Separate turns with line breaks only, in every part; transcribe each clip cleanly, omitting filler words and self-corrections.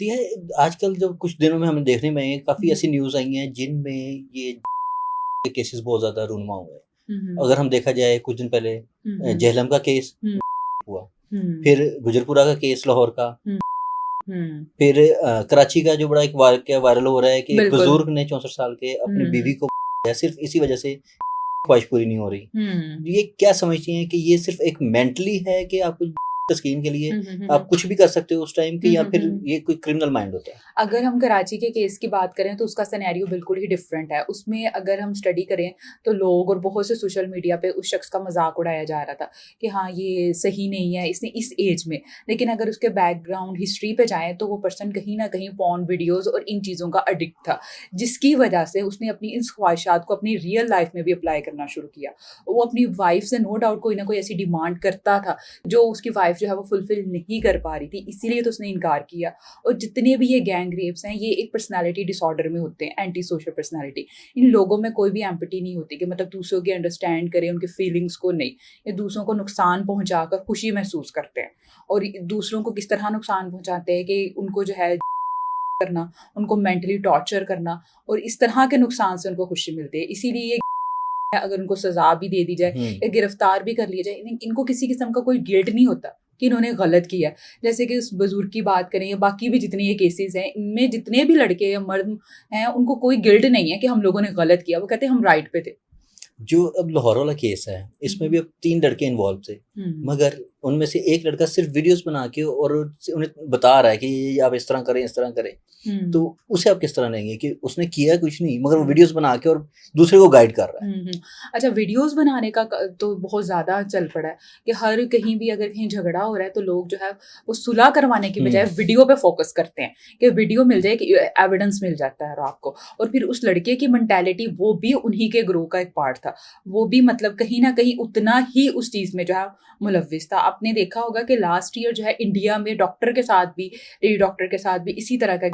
तो ये आजकल जो कुछ दिनों में हमें देखने में काफ़ी ऐसी न्यूज़ आई हैं जिनमें ये केसेस बहुत ज़्यादा रूनुमा हुए हैं। अगर हम देखा जाए कुछ दिन पहले जेहलम का केस हुआ, फिर गुजरपुरा का केस लाहौर का, फिर कराची का जो बड़ा एक वाकया वायरल हो रहा है कि एक बुजुर्ग ने 64 साल के अपनी बीवी को सिर्फ इसी वजह से ख्वाहिश पूरी नहीं हो रही। ये क्या समझती हैं कि ये सिर्फ एक मेंटली है कि आपको तस्कीन के लिए आप कुछ भी कर सकते हो उस टाइम के, या फिर ये कोई क्रिमिनल माइंड होता है?
अगर हम कराची के केस की बात करें तो उसका सिनेरियो बिल्कुल ही डिफरेंट है। उसमें अगर हम स्टडी करें तो लोग और बहुत से सोशल मीडिया पे उस शख्स का मजाक उड़ाया जा रहा था कि हाँ ये सही नहीं है इसने इस एज में, लेकिन अगर उसके बैकग्राउंड हिस्ट्री पे जाएं तो वो पर्सन कहीं ना कहीं पॉर्न वीडियोस और इन चीज़ों का एडिक्ट था, जिसकी वजह से उसने अपनी इन ख्वाहिशात को अपनी रियल लाइफ में भी अप्लाई करना शुरू किया। वो अपनी वाइफ से नो डाउट कोई ना कोई ऐसी डिमांड करता था जो उसकी वाइफ जो है वो फुलफिल नहीं कर पा रही थी, इसीलिए तो उसने इनकार किया। और जितने भी ये गैंग रेप्स हैं ये एक पर्सनालिटी डिसऑर्डर में होते हैं, एंटी सोशल पर्सनालिटी। इन लोगों में कोई भी एम्पैथी नहीं होती कि मतलब दूसरों की अंडरस्टैंड करें, उनके फीलिंग्स को नहीं, ये दूसरों को नुकसान पहुंचाकर खुशी महसूस करते हैं। और दूसरों को किस तरह नुकसान पहुंचाते हैं कि उनको जो है करना, उनको मेंटली टॉर्चर करना, और इस तरह के नुकसान से उनको खुशी मिलती है। इसीलिए अगर उनको सजा भी दे दी जाए या गिरफ्तार भी कर लिया जाए, इनको किसी किस्म का कोई गिल्ट नहीं होता कि इन्होंने गलत किया। जैसे कि उस बुजुर्ग की बात करें या बाकी भी जितने ये केसेस हैं, इनमें जितने भी लड़के या मर्द हैं उनको कोई गिल्ट नहीं है कि हम लोगों ने गलत किया, वो कहते हैं हम राइट पे थे।
जो अब लाहौर वाला केस है इसमें भी अब 3 लड़के इन्वॉल्व थे, मगर उनमें से एक लड़का सिर्फ वीडियोस बना के और उन्हें बता रहा है कि आप इस तरह करें इस तरह करें, तो उसे आप किस तरह लेंगे कि उसने किया कुछ नहीं मगर वो वीडियोस बना के और दूसरे को गाइड कर रहा है?
अच्छा, वीडियोस बनाने का तो बहुत ज़्यादा चल पड़ा है कि हर कहीं भी अगर कहीं झगड़ा हो रहा है तो लोग जो है वो सुलह करवाने की बजाय वीडियो पे फोकस करते हैं कि वीडियो मिल जाए कि एविडेंस मिल जाता है आपको। और फिर उस लड़के की मेंटालिटी वो भी उन्हीं के ग्रोह का एक पार्ट था, वो भी मतलब कहीं ना कहीं उतना ही उस चीज़ में जो है मुलव्विस था। आपने देखा होगा कि लास्ट ईयर जो है इंडिया में डॉक्टर के साथ भी, लेडी डॉक्टर के साथ भी इसी तरह का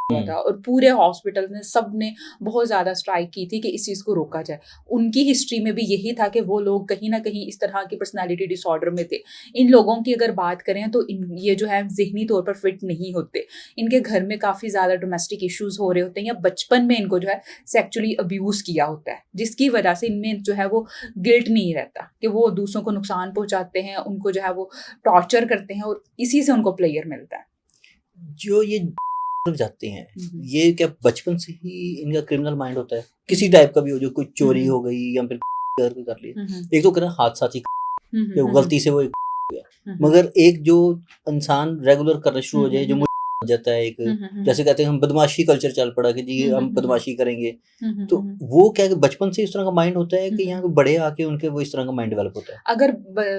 हुआ था, और पूरे हॉस्पिटल ने सब ने बहुत ज़्यादा स्ट्राइक की थी कि इस चीज़ को रोका जाए। उनकी हिस्ट्री में भी यही था कि वो लोग कहीं ना कहीं इस तरह की पर्सनालिटी डिसऑर्डर में थे। इन लोगों की अगर बात करें तो ये जो है ज़हनी तौर पर फिट नहीं होते, इनके घर में काफ़ी ज़्यादा डोमेस्टिक इश्यूज़ हो रहे होते हैं या बचपन में इनको जो है सेक्चुअली अब्यूज़ किया होता है, जिसकी वजह से इनमें जो है वो गिल्ट नहीं रहता कि वो दूसरों को नुकसान पहुँचाते हैं, उनको जो है वो टॉर्चर करते हैं और इसी से उनको प्लेयर मिलता है।
जो ये जाते हैं ये क्या बचपन से ही इनका क्रिमिनल माइंड होता है? किसी टाइप का भी हो, जो कोई चोरी हो गई या फिर कर लिया, एक तो कहना हादसा थी गलती से वो गया, मगर एक जो इंसान रेगुलर करना शुरू हो जाए, जो जाता है एक जैसे कहते हैं हम बदमाशी कल्चर चल पड़ा कि जी हम बदमाशी करेंगे, तो वो क्या बचपन से इस तरह का माइंड होता है कि यहाँ बड़े आके उनके वो इस तरह का माइंड डेवलप होता है?
अगर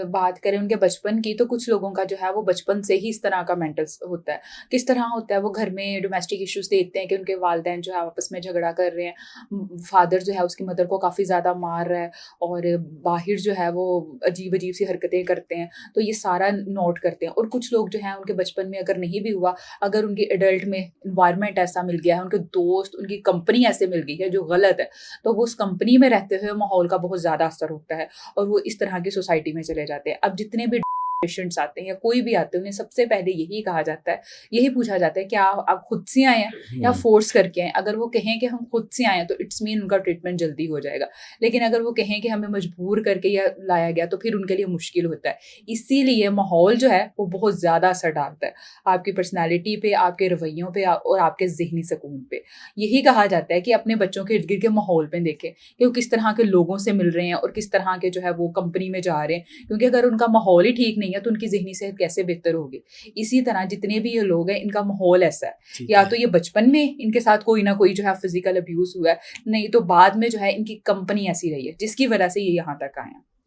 बात करें उनके बचपन की तो कुछ लोगों का जो है वो बचपन से ही इस तरह का मेंटल होता है। किस तरह होता है, वो घर में डोमेस्टिक इश्यूज देखते हैं कि उनके वालिदैन जो है आपस में झगड़ा कर रहे हैं, फादर जो है उसकी मदर को काफ़ी ज़्यादा मार रहा है और बाहर जो है वो अजीब अजीब सी हरकतें करते हैं, तो ये सारा नोट करते हैं। और कुछ लोग जो हैं उनके बचपन में अगर नहीं भी हुआ, अगर उनकी एडल्ट में इन्वायरमेंट ऐसा मिल गया है, उनके दोस्त उनकी कंपनी ऐसे मिल गई है जो गलत है, तो वो उस कंपनी में रहते हुए माहौल का बहुत ज़्यादा असर होता है और वो इस तरह की सोसाइटी में चले जाते हैं। अब जितने भी पेशेंट्स आते हैं या कोई भी आते हैं उन्हें सबसे पहले यही कहा जाता है, यही पूछा जाता है क्या आप खुद से आए हैं या फोर्स करके आए। अगर वो कहें कि हम खुद से आए हैं तो इट्स मीन उनका ट्रीटमेंट जल्दी हो जाएगा, लेकिन अगर वो कहें कि हमें मजबूर करके या लाया गया तो फिर उनके लिए मुश्किल होता है। इसीलिए माहौल जो है वो बहुत ज़्यादा असर डालता है आपकी पर्सनैलिटी पे, आपके रवैयों पे और आपके जहनी सुकून पे। यही कहा जाता है कि अपने बच्चों के इर्द गिर्द के माहौल पे देखें कि वो किस तरह के लोगों से मिल रहे हैं और किस तरह के जो है वो कंपनी में जा रहे हैं, क्योंकि अगर उनका माहौल ही ठीक नहीं है तो उनकी जहनी सेहत कैसे बेहतर होगी। इसी तरह जितने भी ये लोग हैं इनका माहौल ऐसा है, या तो ये बचपन में इनके साथ कोई ना कोई जो है फिजिकल अब्यूज हुआ है, नहीं तो बाद में जो है इनकी कंपनी ऐसी रही है जिसकी वजह से ये यहाँ तक आए हैं।